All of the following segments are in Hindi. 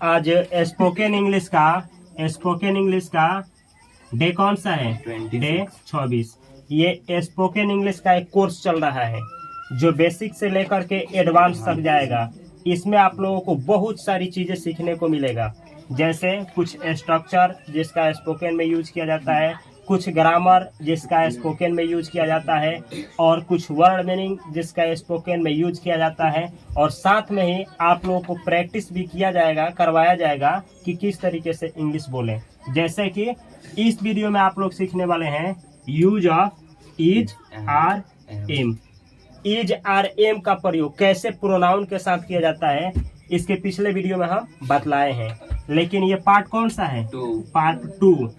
आज स्पोकन इंग्लिश का डे कौन सा है? डे 26। ये स्पोकन इंग्लिश का एक कोर्स चल रहा है जो बेसिक से लेकर के एडवांस तक जाएगा। इसमें आप लोगों को बहुत सारी चीजें सीखने को मिलेगा, जैसे कुछ स्ट्रक्चर जिसका स्पोकन में यूज किया जाता है, कुछ ग्रामर जिसका स्पोकन में यूज किया जाता है, और कुछ वर्ड मीनिंग जिसका स्पोकन में यूज किया जाता है। और साथ में ही आप लोगों को प्रैक्टिस भी किया जाएगा, करवाया जाएगा कि किस तरीके से इंग्लिश बोलें। जैसे कि इस वीडियो में आप लोग सीखने वाले हैं use of is are am. Is are am का प्रयोग कैसे प्रोनाउन के साथ किया जाता है, इसके पिछले वीडियो में हम बतलाए हैं। लेकिन ये पार्ट कौन सा है? पार्ट 2।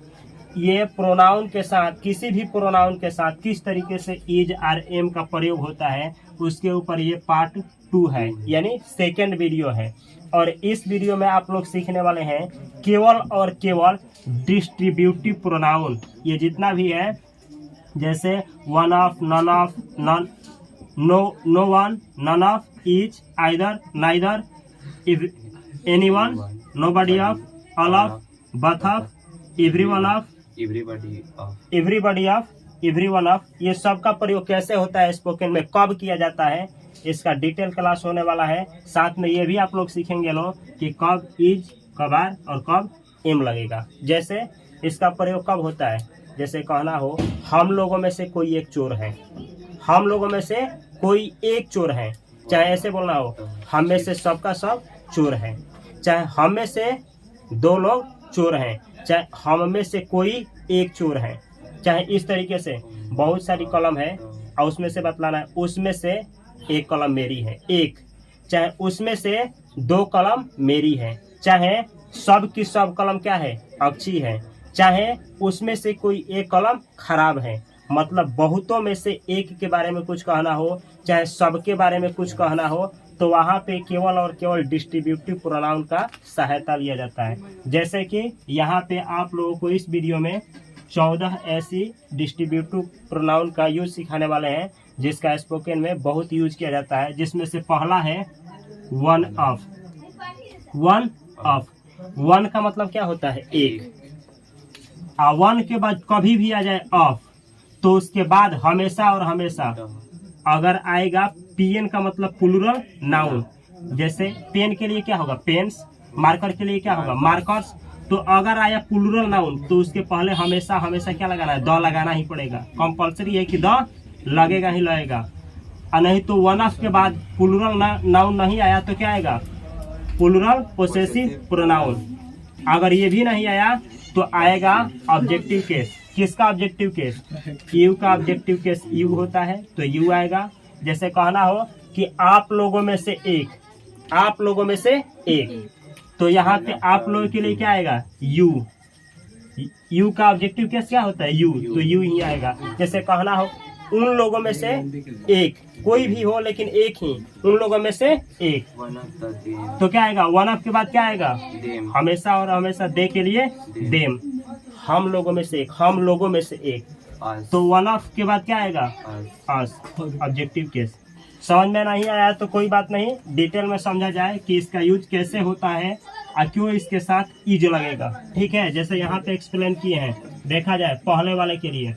ये प्रोनाउन के साथ, किसी भी प्रोनाउन के साथ किस तरीके से इज आर एम का प्रयोग होता है, उसके ऊपर ये पार्ट 2 है, यानी सेकेंड वीडियो है। और इस वीडियो में आप लोग सीखने वाले हैं केवल और केवल डिस्ट्रीब्यूटिव प्रोनाउन। ये जितना भी है, जैसे one of, none of, none, no one, none of, each, either, neither, anyone, nobody of, all of, both of, everyone of, everyone of, ये सब का प्रयोग कैसे होता है स्पोकन में, कब किया जाता है, इसका डिटेल क्लास होने वाला है। साथ में ये भी आप लोग सीखेंगे लोग कि कब इज, कब आर और कब एम लगेगा। जैसे इसका प्रयोग कब होता है, जैसे कहना हो हम लोगों में से कोई एक चोर है, हम लोगों में से कोई एक चोर है। चाहे ऐसे बोलना हो हम में से सबका सब चोर है, चाहे हम में से 2 लोग चोर हैं, चाहे हम में से कोई एक चोर है, चाहे इस तरीके से बहुत सारी कलम है और उसमें से बतलाना है उसमें से एक कलम मेरी है, एक, चाहे उसमें से 2 कलम मेरी है, चाहे सब की सब कलम क्या है, अच्छी है, चाहे उसमें से कोई एक कलम खराब है। मतलब बहुतों में से एक के बारे में कुछ कहना हो, चाहे सबके बारे में कुछ कहना हो, तो वहाँ पे केवल और केवल डिस्ट्रीब्यूटिव प्रोनाउन का सहायता लिया जाता है। जैसे कि यहाँ पे आप लोगों को इस वीडियो में 14 ऐसी डिस्ट्रीब्यूटिव प्रोनाउन का यूज सिखाने वाले हैं जिसका स्पोकन में बहुत यूज किया जाता है। जिसमें से पहला है one of. One of, one का मतलब क्या होता है, एक। वन के बाद कभी भी आ जाए ऑफ, तो उसके बाद हमेशा और हमेशा अगर आएगा पीएन का मतलब प्लूरल नाउन। जैसे पेन के लिए क्या होगा, पेन्स, मार्कर के लिए क्या होगा, मार्कर्स। तो अगर आया प्लूरल नाउन तो उसके पहले हमेशा हमेशा क्या लगाना है, द लगाना ही पड़ेगा। कंपलसरी है कि द लगेगा ही लगेगा। और नहीं तो वन ऑफ के बाद प्लूरल नाउन नहीं आया तो क्या आएगा, प्लूरल पोसेसिव प्रोनाउन। अगर ये भी नहीं आया तो आएगा ऑब्जेक्टिव केस। किसका ऑब्जेक्टिव केस, यू का ऑब्जेक्टिव केस यू होता है तो यू आएगा। जैसे कहना हो कि आप लोगों में से एक, आप लोगों में से एक, तो यहाँ पे आप लोगों के लिए क्या आएगा, यू। यू का ऑब्जेक्टिव केस क्या होता है, यू, तो यू ही आएगा। जैसे कहना हो उन लोगों में से एक, कोई भी हो लेकिन एक ही, उन लोगों में से एक, तो क्या आएगा, वन ऑफ के बाद क्या आएगा, हमेशा और हमेशा दे के लिए देम। हम लोगों में से एक, हम लोगों में से एक, तो वन ऑफ के बाद क्या आएगा, अस, ऑब्जेक्टिव केस। समझ में नहीं आया तो कोई बात नहीं, डिटेल में समझा जाए कि इसका यूज कैसे होता है और क्यों इसके साथ इज लगेगा। ठीक है, जैसे यहाँ पे एक्सप्लेन किए हैं, देखा जाए पहले वाले के लिए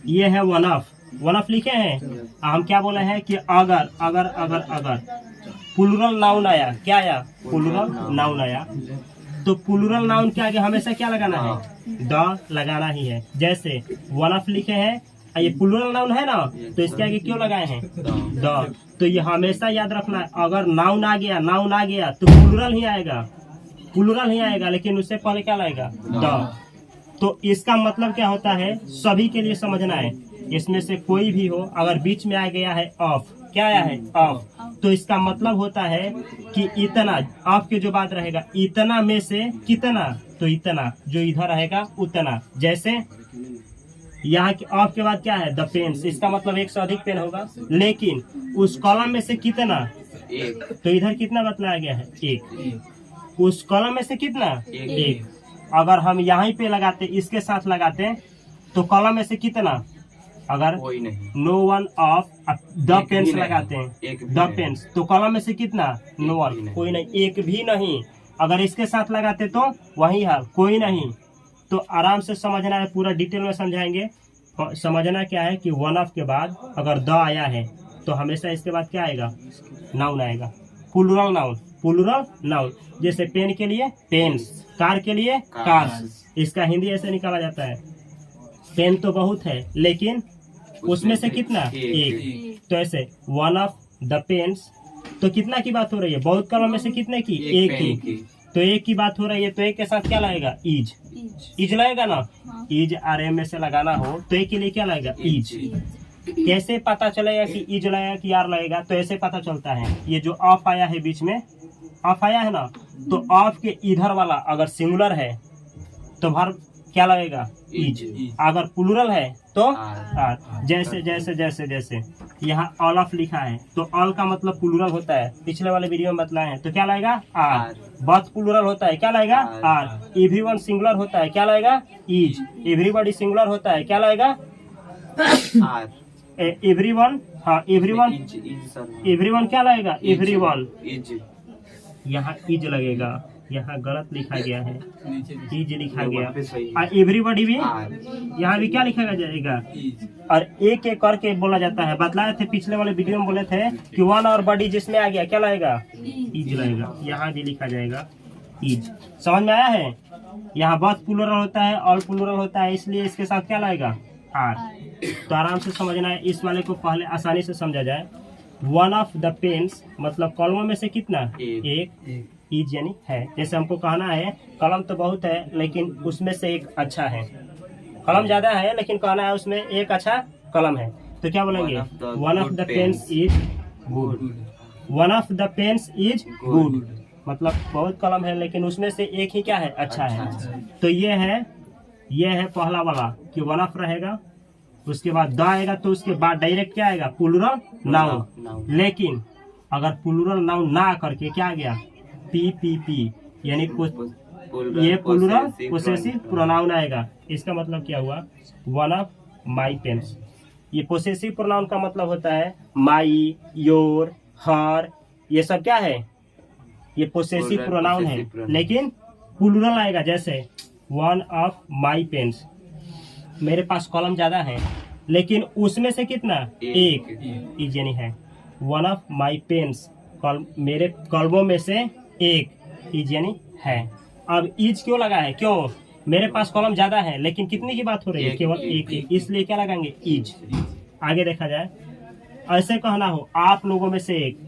ये है वन ऑफ। वन ऑफ लिखे हैं, हम क्या बोले हैं कि अगर अगर अगर अगर प्लूरल नाउन आया, क्या आया, प्लूरल नाउन आया, तो प्लूरल नाउन के आगे हमेशा क्या लगाना है, द लगाना ही है। जैसे वन ऑफ लिखे हैं, ये प्लूरल नाउन है ना, तो इसके आगे क्यों लगाए हैं, द। तो ये हमेशा याद रखना है, अगर नाउन आ गया तो प्लूरल ही आएगा, प्लूरल ही आएगा, लेकिन उससे पहले क्या लगेगा, द। तो इसका मतलब क्या होता है, सभी के लिए समझना है। इसमें से कोई भी हो, अगर बीच में आ गया है ऑफ, क्या आया है, ऑफ, तो इसका मतलब होता है कि इतना, ऑफ के जो बात रहेगा, इतना में से कितना, तो इतना, जो इधर रहेगा उतना। जैसे यहाँ के ऑफ के बाद क्या है, द पेन्स, इसका मतलब एक से अधिक पेन होगा, लेकिन उस कॉलम में से कितना, एक, तो इधर कितना बतलाया गया है, एक। उस कॉलम में से कितना, एक। अगर हम यहाँ पे लगाते, इसके साथ लगाते, तो कॉलम में से कितना, अगर no one of the pens लगाते हैं, द पेन्स, तो कॉलम में से कितना, नो वन, कोई नहीं, एक भी नहीं। अगर इसके साथ लगाते तो वही हाल, कोई नहीं। तो आराम से समझना है, पूरा डिटेल में समझाएंगे। समझना क्या है कि वन ऑफ के बाद अगर द आया है तो हमेशा इसके बाद क्या आएगा, नाउन आएगा, प्लूरल नाउन, प्लूरल नाउन। जैसे पेन के लिए पेन्स, कार के लिए कार्स। इसका हिंदी ऐसे निकाला जाता है, पेन तो बहुत है लेकिन उसमें से कितना, एक। तो ऐसे वन ऑफ द पेन्स, तो कितना की बात हो रही है, बहुत कलम में से कितने की, एक की। तो एक की बात हो रही है, तो एक के साथ क्या लगेगा, इज। इज लगेगा ना, इज आर में से लगाना हो तो एक के लिए क्या लगेगा, इज। कैसे पता चलेगा कि इज लगेगा कि आर लगेगा, तो ऐसे पता चलता है, ये जो ऑफ आया है बीच में, ऑफ आया है ना, तो ऑफ के इधर वाला अगर सिंगुलर है तो भर क्या लगेगा, इज। अगर प्लूरल है तो आर। जैसे जैसे जैसे जैसे यहाँ ऑल ऑफ लिखा है तो ऑल का मतलब प्लूरल होता है, पिछले वाले वीडियो में बताए हैं, तो क्या लगेगा, आर। बथ प्लूरल होता है, क्या लगेगा, आर। एवरीवन सिंगुलर होता है, क्या लगेगा, इज। एवरीबॉडी सिंगुलर होता है, क्या लगेगा, आर। एवरीवन, हाँ एवरीवन, एवरीवन क्या लगेगा, एवरीवन। यहाँ इज लगेगा, यहाँ गलत लिखा गया है, इज लिखा गया। और एवरीबॉडी भी यहाँ भी क्या लिखा जाएगा, और एक एक करके बोला जाता है। बतलाए थे पिछले वाले वीडियो में, बोले थे कि वन और बॉडी जिसमें आ गया क्या लगेगा, इज लगेगा। यहाँ भी लिखा जाएगा इज। समझ में आया है। यहाँ बस प्लूरल होता है, ऑल प्लूरल होता है, इसलिए इसके साथ क्या लगेगा, आर। तो आराम से समझना है, इस वाले को पहले आसानी से समझा जाए। वन ऑफ द पेन्स मतलब कलमों में से कितना, एक। इज यानी है। जैसे हमको कहना है कलम तो बहुत है लेकिन उसमें से एक अच्छा है, कलम ज्यादा है लेकिन कहना है उसमें एक अच्छा कलम है, तो क्या बोलेंगे, one of the pens is good. One of the pens is good मतलब बहुत कलम है लेकिन उसमें से एक ही क्या है, अच्छा है। तो ये है पहला वाला कि वन ऑफ रहेगा, उसके बाद द आएगा, तो उसके बाद डायरेक्ट क्या आएगा, प्लूरल नाउन। लेकिन अगर प्लूरल नाउन ना करके क्या आ गया, पी यानी ये प्लूरल पोसेसिव प्रोनाउन आएगा। इसका मतलब क्या हुआ, वन ऑफ माई पेन्स। ये पोसेसिव प्रोनाउन का मतलब होता है माई, योर, हर, ये सब क्या है, ये पोसेसिव प्रोनाउन है। लेकिन प्लूरल आएगा, जैसे वन ऑफ माई पेन्स, मेरे पास कॉलम ज्यादा है लेकिन उसमें से कितना, एक। इज यानी है। वन ऑफ माई पेन्स मेरे कलमों में से एक, इज यानी है। अब इज क्यों लगा है, क्यों, मेरे पास कॉलम ज्यादा है लेकिन कितनी की बात हो रही है, केवल एक, इसलिए क्या लगाएंगे, इज। आगे देखा जाए, ऐसे कहना हो आप लोगों में से एक,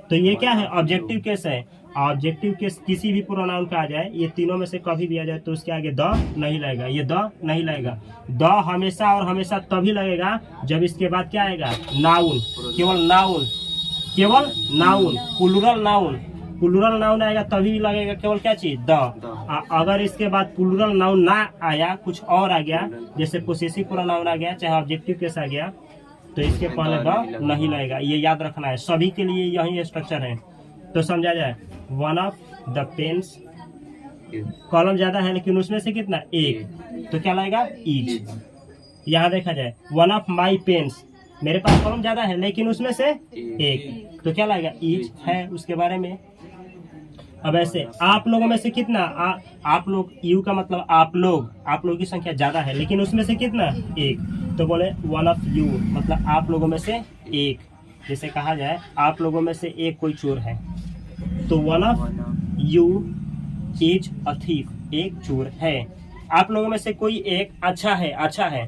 तो ये क्या है, ऑब्जेक्टिव केस है। ऑब्जेक्टिव केस किसी भी प्रोनाउन का आ जाए, ये तीनों में से कभी भी आ जाए तो उसके आगे द नहीं लगेगा, ये द नहीं लगेगा। द हमेशा और हमेशा तभी लगेगा जब इसके बाद क्या आएगा, नाउन, केवल नाउन, केवल noun, plural noun. Plural noun आएगा तभी लगेगा केवल क्या चीज, द। अगर इसके बाद प्लूरल नाउन ना आया, कुछ और आ गया, जैसे पोसेसिव प्रोनाउन आ गया, चाहे ऑब्जेक्टिव केस आ गया, तो इसके पहले द नहीं लगेगा। ये याद रखना है, सभी के लिए यही स्ट्रक्चर है। तो समझा जाए, वन ऑफ द पेन्स, कॉलम ज्यादा है लेकिन उसमें से कितना, एक, तो क्या लगेगा, इज। यहाँ देखा जाए, वन ऑफ माई पेन्स, मेरे पास कॉलम ज्यादा है लेकिन उसमें से एक, तो क्या लगेगा, इज है उसके बारे में। अब ऐसे आप लोगों में से कितना, आप लोग, यू का मतलब आप लोग की संख्या ज्यादा है लेकिन उसमें से कितना, एक, तो बोले वन ऑफ यू मतलब आप लोगों में से एक। जैसे कहा जाए आप लोगों में से एक कोई चोर है, तो one of you is a thief, एक चोर है। आप लोगों में से कोई एक अच्छा है, अच्छा है,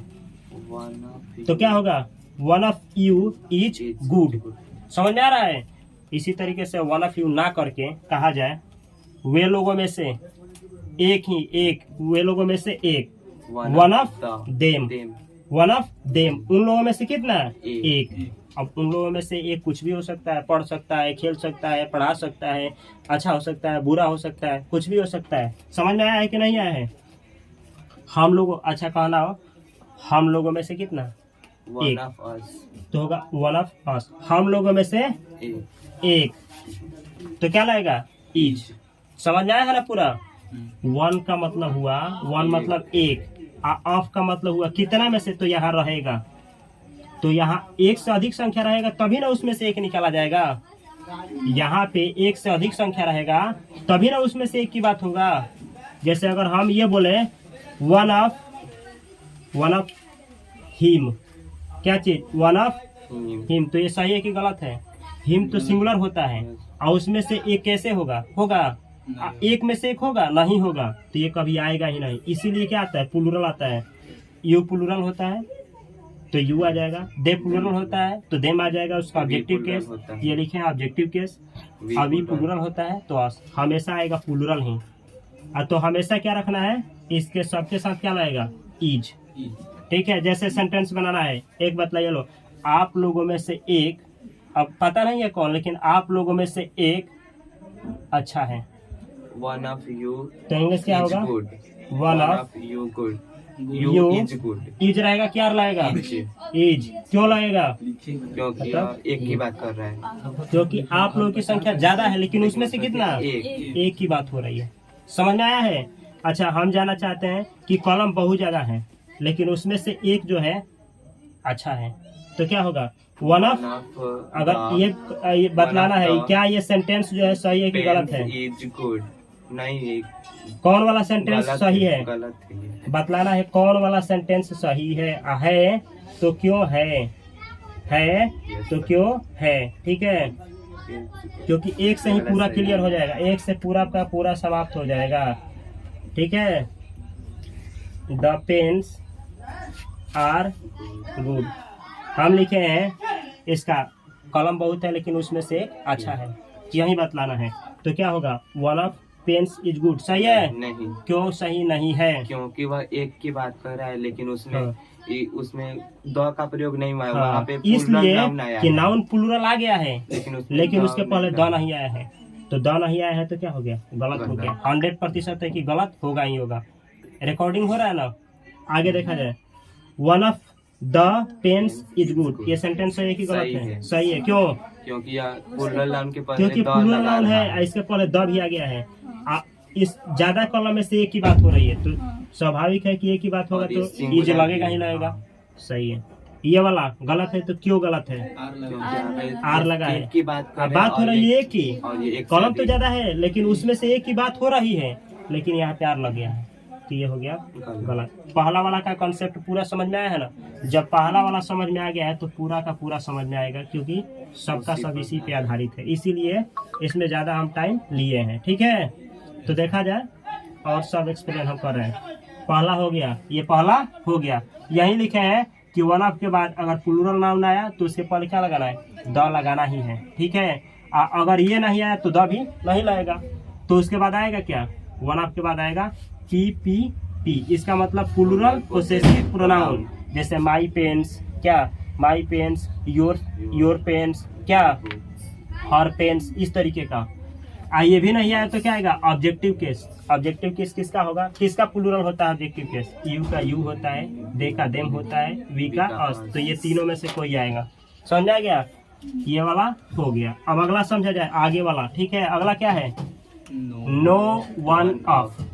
तो क्या होगा, one of you is good. समझ में आ रहा है। इसी तरीके से वन ऑफ यू ना करके कहा जाए, वे लोगों में से एक ही एक, वे लोगों में से एक, one of them, one of them, उन लोगों में से कितना, एक। अब उन लोगों में से एक कुछ भी हो सकता है, पढ़ सकता है, खेल सकता है, पढ़ा सकता है, अच्छा हो सकता है, बुरा हो सकता है, कुछ भी हो सकता है। समझ में आया है कि नहीं आया है। हम लोग, अच्छा कहना हो, हम लोगों में से कितना, एक, तो होगा वन ऑफ अस, हम लोगों में से एक, तो क्या लगेगा, इज। समझ में आया है ना पूरा। वन का मतलब हुआ, वन मतलब एक, ऑफ का मतलब हुआ कितना में से, तो यहाँ रहेगा, तो यहाँ एक से अधिक संख्या रहेगा तभी ना उसमें से एक निकाला जाएगा। यहाँ पे एक से अधिक संख्या रहेगा तभी ना उसमें से एक की बात होगा। जैसे अगर हम ये बोले वन ऑफ हिम, क्या चीज, वन ऑफ हिम, तो ये सही है कि गलत है? हिम तो सिंगुलर होता है और उसमें से एक कैसे होगा, एक में से एक होगा, नहीं होगा, तो ये कभी आएगा ही नहीं। इसीलिए क्या आता है, प्लूरल आता है। यू प्लूरल होता है तो यू आ जाएगा, दे प्लूरल होता है तो देम आ जाएगा, उसका ऑब्जेक्टिव केस, ये लिखे हैं ऑब्जेक्टिव केस। अभी प्लूरल होता है तो हमेशा आएगा प्लूरल ही। तो हमेशा क्या रखना है, इसके सबके साथ क्या लाएगा, इज। ठीक है, जैसे सेंटेंस बनाना है, एक बतलाइए लो, आप लोगों में से एक, अब पता नहीं है कौन, लेकिन आप लोगों में से एक अच्छा है। वन ऑफ यू तो इंग्लिश क्या होगा, one of you good, you is good. Is रहेगा, क्या लाएगा, इज। क्यों लाएगा, क्योंकि एक की बात कर रहा है, क्योंकि आप लोगों की संख्या ज्यादा है लेकिन उसमें से कितना, एक की बात हो रही है। समझ में आया है? अच्छा, हम जानना चाहते हैं कि कॉलम बहुत ज्यादा है लेकिन उसमें से एक जो है अच्छा है, तो क्या होगा, वन ऑफ। अगर ये बतलाना है क्या ये सेंटेंस जो है सही है कि गलत है, इज गुड, नहीं कौन वाला सेंटेंस सही है, गलत है, बतलाना है कौन वाला सेंटेंस सही है तो क्यों है तो क्यों है। ठीक है, क्योंकि एक से ही पूरा क्लियर हो जाएगा, एक से पूरा का पूरा समाप्त हो जाएगा। ठीक है, द पेन्स आर गुड, हम लिखे हैं इसका कॉलम बहुत है लेकिन उसमें से एक अच्छा है, यही बतलाना है। तो क्या होगा, one of pens is good, सही है? नहीं, क्यों सही नहीं है, क्योंकि वह एक की बात कर रहा है लेकिन उसमें उसमें द का प्रयोग नहीं हुआ है, वहाँ पे इसलिए नाउन आया कि है। नाउन प्लूरल आ गया है लेकिन उसके पहले द नहीं आया है, तो द नहीं आया है तो क्या हो गया, गलत हो गया। 100% है कि गलत होगा ही होगा। रिकॉर्डिंग हो रहा है ना, आगे देखा जाए, one of the pens is good, ये सेंटेंस सही है कि गलत है? सही है। क्यों, क्योंकि प्लूरल नाउन के पहले क्योंकि प्लूरल नाउन है, इसके पहले द भी आ गया है। इस ज्यादा कॉलम में से एक की बात हो रही है तो स्वाभाविक है कि एक की बात होगा तो इज लगेगा ही लगेगा। सही है, ये वाला गलत है तो क्यों गलत है, आर लगा है, की बात हो रही है एक की, कॉलम तो एक ज्यादा है लेकिन उसमें से एक की बात हो रही है लेकिन यहाँ पे आर लग गया है, तो ये हो गया गलत। पहला वाला का कॉन्सेप्ट पूरा समझ में आया है ना? जब पहला वाला समझ में आ गया है तो पूरा का पूरा समझ में आएगा, क्योंकि सबका सब इसी पे आधारित है, इसीलिए इसमें ज्यादा हम टाइम लिए हैं। ठीक है, तो देखा जाए और सब एक्सप्लेन हम कर रहे हैं। पहला हो गया, ये पहला हो गया। यही लिखे हैं कि वन ऑफ के बाद अगर प्लूरल नाउन आया तो उसके पहले क्या लगाना है, द लगाना ही है। ठीक है, अगर ये नहीं आया तो द भी नहीं लगेगा, तो उसके बाद आएगा क्या, वन ऑफ के बाद आएगा पी। इसका मतलब प्लूरल पोसेसिव प्रोनाउन, जैसे माई पेन्स, क्या माई पेन्स, योर पेन्स, क्या हर पेन्स, इस तरीके का। ये भी नहीं आया तो क्या आएगा, ऑब्जेक्टिव केस। ऑब्जेक्टिव केस किसका होगा, किसका प्लूरल होता है ऑब्जेक्टिव केस, यू का यू होता है, दे का देम होता है, वी का अस, तो ये तीनों में से कोई आएगा। समझा गया, ये वाला हो गया। अब अगला समझा जाए, आगे वाला। ठीक है, अगला क्या है, नो वन ऑफ,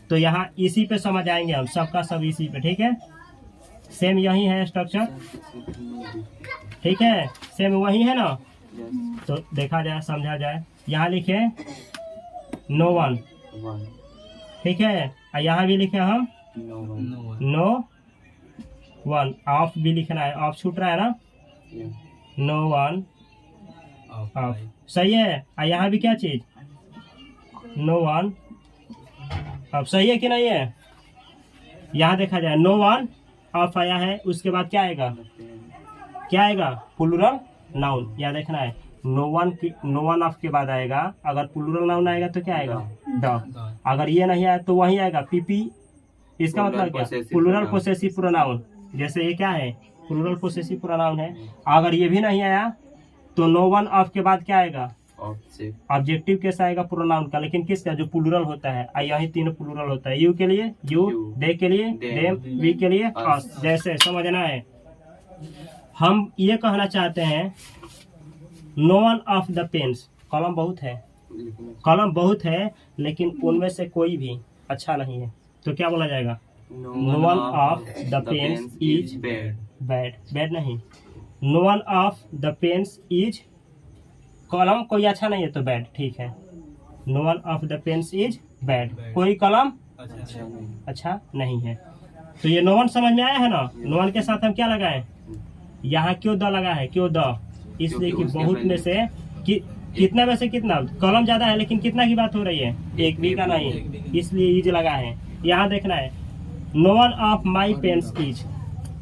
तो यहाँ इसी पे समझ आएंगे हम, सबका सब इसी पे। ठीक है, सेम यही है स्ट्रक्चर। ठीक है, सेम वही है ना, तो देखा जाए समझा जाए। यहाँ लिखे नो वन, ठीक है, यहाँ भी लिखे हम नो वन, ऑफ भी लिखना है, ऑफ छूट रहा है ना, नो वन ऑफ, सही है। यहाँ भी क्या चीज, नो वन ऑफ, सही है कि नहीं है? यहाँ देखा जाए नो वन ऑफ आया है, उसके बाद क्या आएगा, क्या आएगा, प्लूरल नाउन। यहाँ देखना है, नो वन ऑफ के बाद आएगा, अगर प्लूरल नाउन आएगा तो क्या आएगा, द। अगर ये नहीं आया तो वही आएगा पीपी। इसका मतलब क्या, प्लूरल पोसेसिव प्रोनाउन। जैसे ये क्या है, प्लूरल पोसेसिव प्रोनाउन है। अगर ये भी नहीं आया तो नो वन ऑफ के बाद क्या आएगा, ऑब्जेक्टिव केस आएगा प्रोनाउन का, लेकिन किसका, जो प्लूरल होता है। यही तीनों प्लूरल होता है, यू के लिए यू, दे के लिए देम, वी के लिए अस। जैसे समझना है, हम ये कहना चाहते हैं no one of the pens, कॉलम बहुत है लेकिन उनमें से कोई भी अच्छा नहीं है, तो क्या बोला जाएगा, no one of the pens is bad नहीं, no one of the pens is कलम कोई अच्छा नहीं है तो बैड, ठीक है। No one of the pens is bad, कोई कलम अच्छा नहीं है। तो ये नो वन समझ में आया है ना। नो वन के साथ हम क्या लगाए, यहाँ क्यों द लगा है, क्यों द, इसलिए कि बहुत में से कितना में से कितना, कलम ज्यादा है लेकिन कितना की बात हो रही है, एक भी का नहीं, इसलिए इज लगा है। यहाँ देखना है no one of my pens is,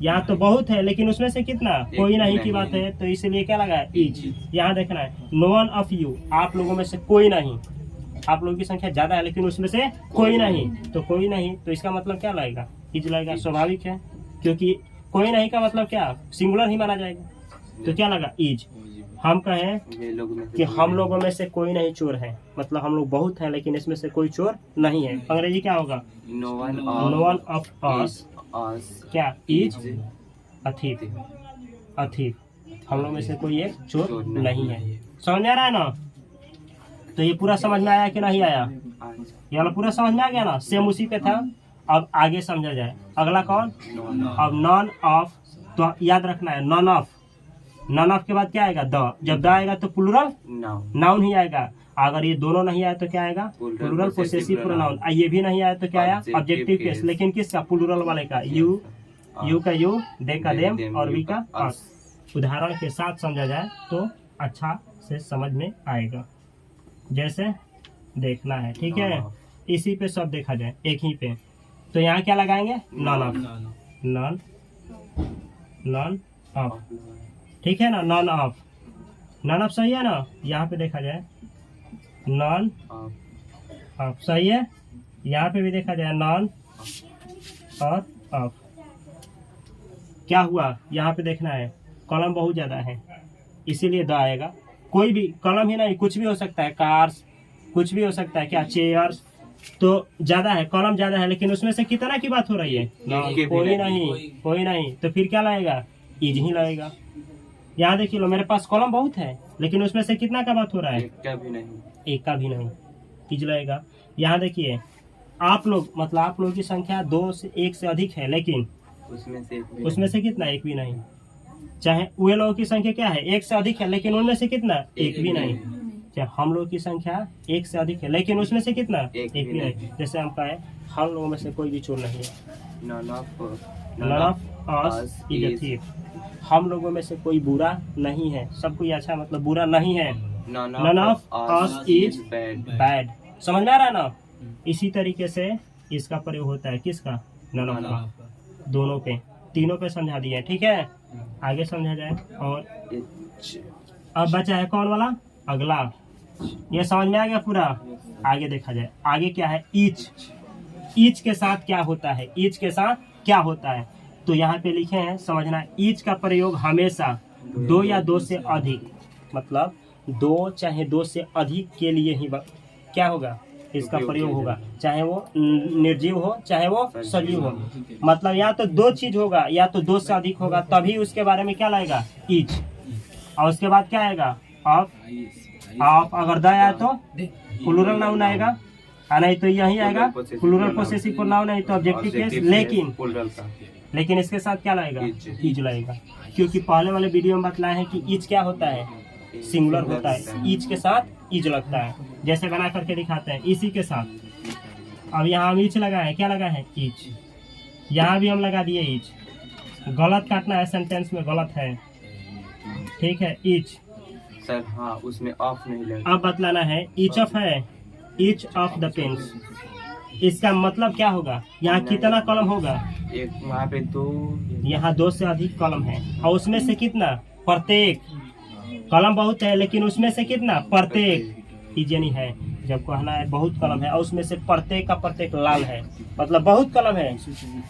यहाँ तो बहुत है लेकिन उसमें से कितना, कोई नहीं की बात है, तो इसलिए क्या लगा है, इज। यहाँ देखना है नो वन ऑफ यू, आप लोगों में से कोई नहीं, आप लोगों की संख्या ज्यादा है लेकिन उसमें से कोई नहीं, तो कोई नहीं, तो इसका मतलब क्या लगेगा, इज लगेगा। स्वाभाविक है, क्योंकि कोई नहीं का मतलब क्या, सिंगुलर ही माना जाएगा, तो क्या लगा, इज। हम कहें कि हम लोगों में से कोई नहीं चोर है, मतलब हम लोग बहुत हैं लेकिन इसमें से कोई चोर नहीं है। अंग्रेजी क्या होगा, नो वन ऑफ अस क्या इज अथीफ, अथीफ, हम लोग में से कोई एक चोर नहीं है। समझ में आ रहा है ना। तो ये पूरा समझ में आया कि नहीं आया, ये वाला पूरा समझ में आ गया ना, सेम उसी पे था। अब आगे समझा जाए, अगला कौन, अब नॉन ऑफ, तो याद रखना है नॉन ऑफ, नॉन ऑफ के बाद क्या आएगा, द, जब द आएगा तो प्लूरल नाउन ही आएगा। अगर ये दोनों नहीं आया तो क्या आएगा, प्लूरल पोसेसिव प्रोनाउन। ये भी नहीं आया तो क्या आया, ऑब्जेक्टिव केस, लेकिन किसका, प्लूरल वाले का, यू, यू का यू, दे का देम और वी का अस। उदाहरण के साथ समझा जाए तो अच्छा से समझ में आएगा, जैसे देखना है, ठीक है। इसी पे सब देखा जाए, एक ही पे। तो यहाँ क्या लगाएंगे, none of, non, none of, ठीक है ना, नॉन ऑफ, नॉन ऑफ सही है ना। यहाँ पे देखा जाए नॉन ऑफ सही है, यहाँ पे भी देखा जाए नॉन और ऑफ। क्या हुआ, यहाँ पे देखना है कॉलम बहुत ज्यादा है इसीलिए द आएगा। कोई भी कॉलम ही नहीं, कुछ भी हो सकता है, कार्स, कुछ भी हो सकता है, क्या चेयर्स, तो ज्यादा है, कॉलम ज्यादा है लेकिन उसमें से कितना की बात हो रही है, कोई नहीं, कोई नहीं, तो फिर क्या लगेगा, इज ही लगेगा। यहाँ देखिए लो, मेरे पास कॉलम बहुत है लेकिन उसमें से कितना का बात हो रहा है, एक का भी नहीं, इज लगेगा। यहाँ देखिए आप लोग, मतलब आप लोगों की संख्या 2 से 1 से अधिक है लेकिन उसमें से कितना, एक भी नहीं। चाहे वे लोगों की संख्या क्या है, 1 से अधिक है लेकिन उनमें से कितना, एक भी नहीं। चाहे हम लोगों की संख्या 1 से अधिक है लेकिन उसमें से कितना, एक भी नहीं। जैसे हम कहें हम लोगों में से कोई भी चोर नहीं है, none of us is a thief, हम लोगों में से कोई बुरा नहीं है, सब कोई अच्छा मतलब बुरा नहीं है, none of us is bad. समझ में आ रहा है ना। इसी तरीके से इसका प्रयोग होता है, किसका, नॉन ऑफ का, दोनों पे, तीनों पे समझा दिए, ठीक है। आगे समझा जाए, और अब बचा है कौन वाला, अगला। ये समझ में आ गया पूरा। आगे देखा जाए, आगे क्या है, ईच। ईच के साथ क्या होता है, ईच के साथ क्या होता है, तो यहाँ पे लिखे हैं, समझना। ईच का प्रयोग हमेशा 2 या 2 से अधिक, मतलब 2 चाहे 2 से अधिक के लिए ही क्या होगा, इसका प्रयोग होगा, चाहे वो निर्जीव हो चाहे वो सजीव हो। मतलब या तो 2 चीज होगा या तो 2 से अधिक होगा, तभी उसके बारे में क्या लगेगा, ईच। और उसके बाद क्या आएगा, ऑफ। ऑफ अगर द आया तो प्लूरल नाउन आएगा, नहीं तो यही आएगा प्लूरल पोसेसिव प्रोनाउन, नहीं तो ऑब्जेक्टिव केस, लेकिन इसके साथ क्या लगेगा, इज लगेगा। क्योंकि पहले वाले वीडियो में बतलाया है कि इज क्या होता है, सिंगुलर होता है, इज के साथ इज लगता है। जैसे बना करके दिखाते हैं, इसी के साथ। अब यहाँ हम इच लगाए, क्या लगा है, इच। यहाँ भी हम लगा दिए इच, गलत काटना है, सेंटेंस में गलत है, ठीक है, इच सर। हाँ, उसमें ऑफ नहीं लगेगा। अब बतलाना है, ईच ऑफ है, ईच ऑफ द पेन्स, इसका मतलब क्या होगा, यहाँ कितना कॉलम होगा, एक, वहाँ पे 2, यहाँ 2 से अधिक कॉलम है, और उसमें से कितना, प्रत्येक, कॉलम बहुत है लेकिन उसमें से कितना, प्रत्येक, इजनी है। जब कहना है बहुत कलम है और उसमें से प्रत्येक का प्रत्येक लाल है, मतलब बहुत कलम है।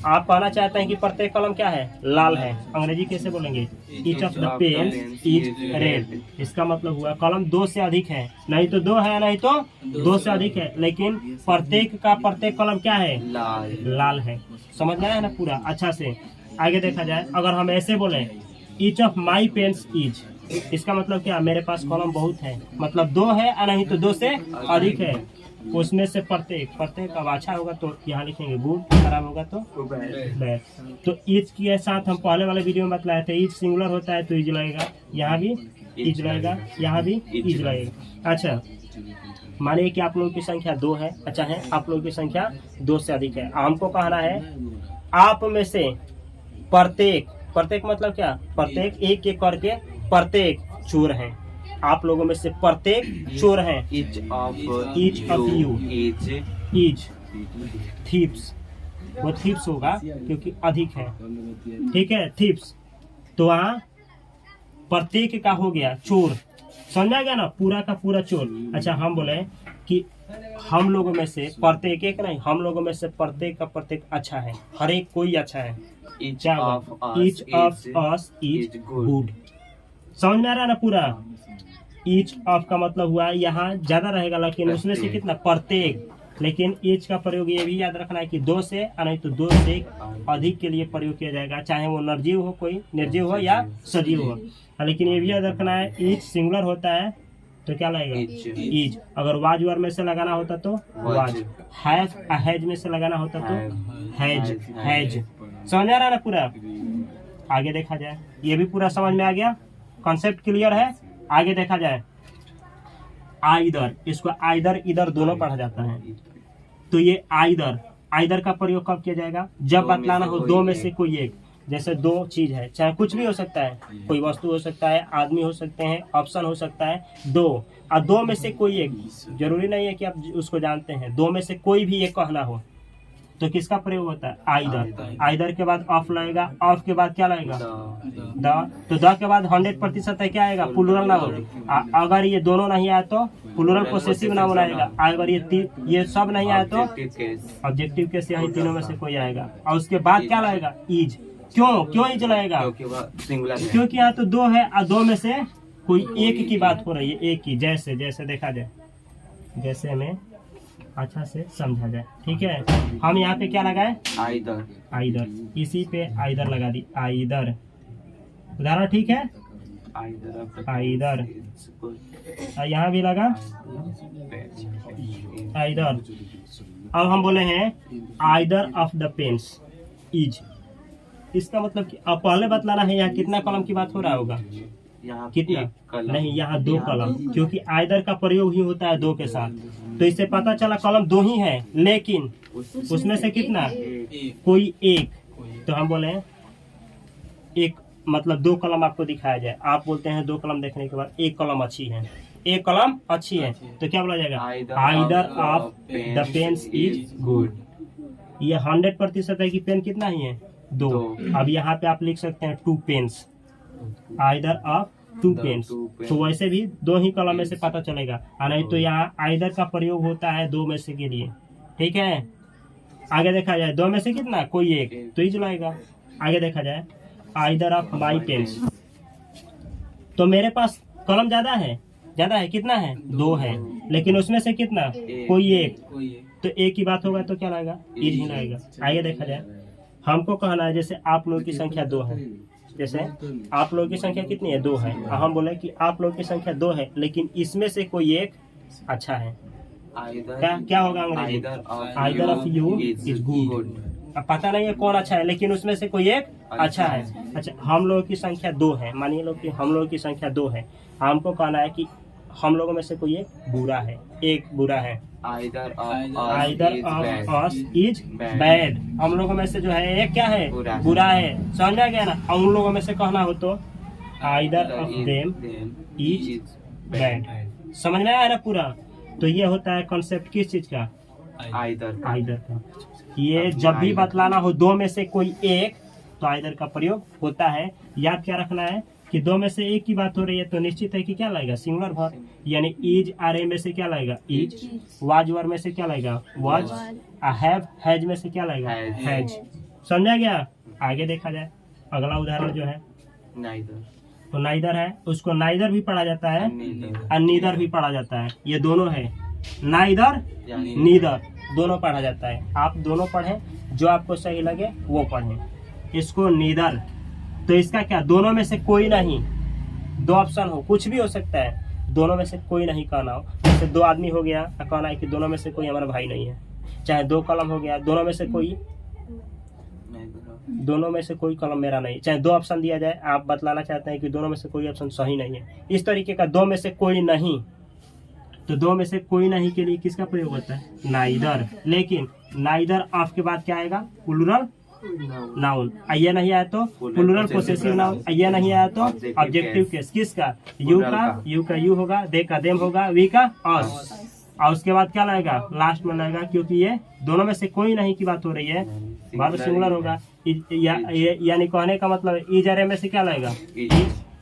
आप कहना चाहते हैं कि प्रत्येक कलम क्या है, लाल है। अंग्रेजी कैसे बोलेंगे, each of the pens is red. इसका मतलब हुआ कलम 2 से अधिक है, नहीं तो 2 है नहीं तो 2 से अधिक है, लेकिन प्रत्येक का प्रत्येक कलम क्या है, लाल है। समझ में आया ना पूरा अच्छा से। आगे देखा जाए, अगर हम ऐसे बोले each of my pens is, इसका मतलब क्या, मेरे पास कॉलम बहुत है, मतलब 2 है और नहीं तो 2 से अधिक है, उसमें से प्रत्येक, प्रत्येक अब अच्छा होगा तो यहाँ लिखेंगे गुड, खराब होगा तो बैड। तो ईच के साथ हम पहले वाले वीडियो में बतलाए थे, ईच सिंगुलर होता है तो ईच लगेगा, यहाँ भी इज लगेगा, यहाँ भी इज लगेगा। अच्छा, मानिए कि आप लोगों की संख्या 2 है, अच्छा है, आप लोगों की संख्या 2 से अधिक है। हमको कहना है आप में से प्रत्येक, प्रत्येक मतलब क्या, प्रत्येक एक एक करके प्रत्येक चोर हैं, आप लोगों में से प्रत्येक चोर हैं। Each of you is is thieves, वो थीप्स होगा क्योंकि अधिक है, ठीक है, थीप्स। तो वहाँ प्रत्येक का हो गया चोर, समझा गया ना, पूरा का पूरा चोर। अच्छा, हम बोले कि हम लोगों में से प्रत्येक, एक नहीं, हम लोगों में से प्रत्येक का प्रत्येक अच्छा है, हर एक कोई अच्छा है। each क्या of each of us is good, समझ में आ रहा है ना पूरा। ईच ऑफ का मतलब हुआ यहाँ ज्यादा रहेगा, लेकिन उसमें से कितना, प्रत्येक। लेकिन ईच का प्रयोग ये भी याद रखना है कि 2 से नहीं तो 2 से अधिक के लिए प्रयोग किया जाएगा, चाहे वो निर्जीव हो, कोई निर्जीव हो या सजीव हो। लेकिन ये भी याद रखना है, ईच सिंगुलर होता है तो क्या लगेगा, ईज। अगर वाज वर में से लगाना होता तो वाज, हैव हैज में से लगाना होता तो हैज हैज। समझ आ रहा है ना पूरा। आगे देखा जाए, ये भी पूरा समझ में आ गया, कॉन्सेप्ट क्लियर है। आगे देखा जाए, आइदर, इसको आइदर इधर दोनों पढ़ा जाता है। तो ये आइदर, आइदर का प्रयोग कब किया जाएगा, जब बतलाना हो 2 में से कोई एक। जैसे 2 चीज है, चाहे कुछ भी हो सकता है, कोई वस्तु हो सकता है, आदमी हो सकते हैं, ऑप्शन हो सकता है, 2 और 2 में से कोई एक, जरूरी नहीं है कि आप उसको जानते हैं, 2 में से कोई भी एक कहना हो तो किसका प्रयोग होता है, आइदर। आइदर के बाद ऑफ लगेगा, ऑफ के बाद क्या लगेगा, द। तो द के बाद 100% है, क्या आएगा, प्लूरल नाउन। अगर ये दोनों नहीं आए तो प्लूरल पोसेसिव नाउन आएगा। अगर ये सब नहीं आए तो ऑब्जेक्टिव केस, यहाँ तीनों में से कोई आएगा। और उसके बाद क्या लगेगा, इज। क्यों इज लगेगा, क्योंकि यहाँ तो 2 है और 2 में से कोई एक की बात हो रही है, एक की। जैसे जैसे देखा जाए, जैसे हमें अच्छा से समझा जाए, ठीक है। हम यहाँ पे क्या लगाए, आइदर, आइदर, इसी पे आइदर लगा दी, आइदर। उदाहरण ठीक है, आइदर। और यहाँ भी लगा आइदर। अब हम बोले हैं either of the pens is, इसका मतलब कि अब पहले बतलाना है यहाँ कितना कलम की बात हो रहा होगा, यहाँ कितना नहीं, यहाँ 2 कलम, क्योंकि आइदर का प्रयोग ही होता है 2 के साथ। तो इससे पता चला कलम 2 ही है, लेकिन उसमें से कितना, कोई एक। तो हम बोले एक मतलब 2 कलम आपको दिखाया जाए, आप बोलते हैं 2 कलम देखने के बाद एक कलम अच्छी है, एक कलम अच्छी है, तो क्या बोला जाएगा, either of the pens is good. ये 100% है कि पेन कितना ही है, 2। अब यहाँ पे आप लिख सकते हैं 2 पेन्स, आइदर ऑफ 2 पेन्स। तो वैसे भी 2 ही कलम में से पता चलेगा, और नहीं तो यहाँ आइदर का प्रयोग होता है 2 में से के लिए, ठीक है। आगे देखा जाए, 2 में से कितना, कोई एक, तो इज लगेगा। आगे देखा जाए, आइदर ऑफ माई पेन्स, तो मेरे पास कलम ज्यादा है, कितना है, 2 है, लेकिन उसमें से कितना, कोई एक, तो एक की बात होगा तो क्या लगेगा, इज ही लगेगा। आगे देखा जाए, हमको कहना है जैसे आप लोगों की संख्या 2 है, जैसे आप लोगों की संख्या कितनी है, 2 है, और हम बोले कि आप लोगों की संख्या 2 है, लेकिन इसमें से कोई एक अच्छा है, क्या होगा अंग्रेजी, either of you is good. अब पता नहीं है कौन अच्छा है, लेकिन उसमें से कोई एक अच्छा है। अच्छा, हम लोगों की संख्या 2 है, मानिए लो कि हम लोगों की संख्या 2 है, हमको कहना है कि हम लोगों में से कोई एक बुरा है, एक बुरा है, either of us is bad. हम लोगों में से जो है एक क्या है, बुरा है, समझ में गया ना। उन लोगों में से कहना हो तो either of them is bad. समझ में आया ना पूरा। तो ये होता है कॉन्सेप्ट किस चीज का, आइदर का। ये जब भी बतलाना हो 2 में से कोई एक, तो आइदर का प्रयोग होता है। याद क्या रखना है कि 2 में से एक की बात हो रही है तो निश्चित है कि क्या लगेगा, सिंगुलर वर्ब, यानी इज आर में से क्या लगेगा, इज। वाज वर में से क्या लगेगा, वाज। हैव हैज में से क्या लगेगा, हैज। समझा गया। आगे देखा जाए, अगला उदाहरण जो है तो नाइदर है, उसको नाइदर भी पढ़ा जाता है और नीदर भी पढ़ा जाता है। ये दोनों है, नाइदर नीदर दोनों पढ़ा जाता है। आप दोनों पढ़ें, जो आपको सही लगे वो पढ़ें। इसको नीदर, तो इसका क्या, दोनों में से कोई नहीं, 2 ऑप्शन हो, कुछ भी हो सकता है, दोनों में से कोई नहीं कहना हो। जैसे 2 आदमी हो गया, कहना है कि दोनों में से कोई हमारा भाई नहीं है। चाहे 2 कलम हो गया, दोनों में से कोई दोनों में से कोई कलम मेरा नहीं। चाहे दो ऑप्शन दिया जाए, आप बतलाना चाहते हैं कि दोनों में से कोई ऑप्शन सही नहीं है। इस तरीके का दो में से कोई नहीं, तो दो में से कोई नहीं के लिए किसका प्रयोग होता है? नाइदर। लेकिन नाइदर ऑफ के बाद क्या आएगा? Plural noun. ये नहीं आया तो प्लूरल पोसेसिव नाउन। ये नहीं आया तो ऑब्जेक्टिव केस। किसका? यू का यू होगा, दे का देम होगा, वी का अस। और उसके बाद क्या लगेगा? लास्ट में लगेगा, क्योंकि ये दोनों में से कोई नहीं की बात हो रही है, वर्ब सिंगुलर होगा। यानी कहने का मतलब इज अरे में से क्या लगेगा?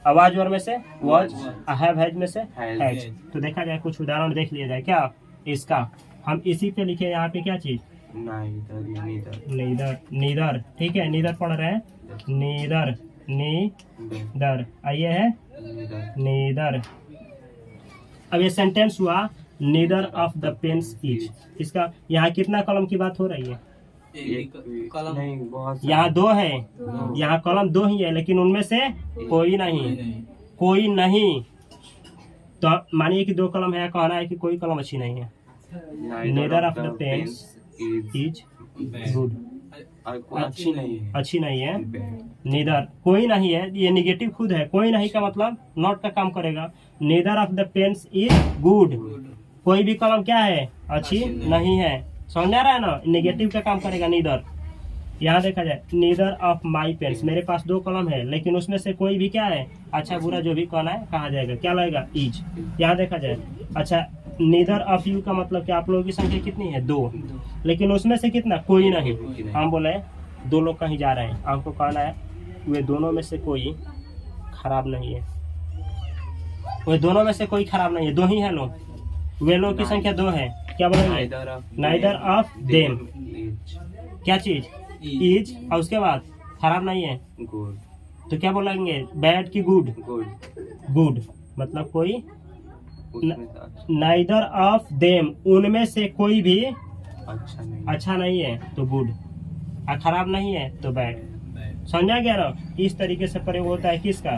आवाज और में से वॉज, हैव हैज में से हैज। तो देखा जाए, कुछ उदाहरण देख लिया जाए क्या इसका। हम इसी पे लिखे यहाँ पे क्या चीज? नीदर। नीदर, ठीक है, नीदर पढ़ रहे हैं, नीदर नीदर। आइए है नीदर। अब ये सेंटेंस हुआ neither of the pens is. इसका यहाँ कितना कलम की बात हो रही है? यहाँ दो है, यहाँ कलम दो ही है, लेकिन उनमें से कोई नहीं, कोई नहीं। तो मानिए कि दो कलम है, कहना है कि कोई कलम अच्छी नहीं है। Neither of the pens is good, अच्छी नहीं है। नीदर कोई नहीं है, ये निगेटिव खुद है। कोई नहीं का मतलब नॉट का काम करेगा। Neither of the pens is good, कोई भी कलम क्या है? अच्छी नहीं है। समझ आ रहा है ना? नेगेटिव का काम करेगा नीदर। यहाँ देखा जाए, नीदर ऑफ माई पेन्स, मेरे पास दो कलम है, लेकिन उसमें से कोई भी क्या है? अच्छा बुरा जो भी कहना है कहा जाएगा, क्या लगेगा? इज। यहाँ देखा जाए, अच्छा नीदर ऑफ यू का मतलब क्या? आप लोगों की संख्या कितनी है? दो, लेकिन उसमें से कितना? कोई नहीं। हम बोले दो लोग कहीं जा रहे हैं, आपको कहना है वे दोनों में से कोई खराब नहीं है। वे दोनों में से कोई खराब नहीं है, दो ही है लोग, वे लोग की संख्या दो है। क्या बोलेंगे? Neither of them. क्या चीज? इज। और उसके बाद खराब नहीं है, गुड। तो क्या बोलेंगे? बैड की गुड? गुड मतलब कोई, नाइदर ऑफ देम उनमें से कोई भी अच्छा नहीं है तो गुड, और खराब नहीं है तो बैड। समझा गया ना? इस तरीके से प्रयोग होता है किसका?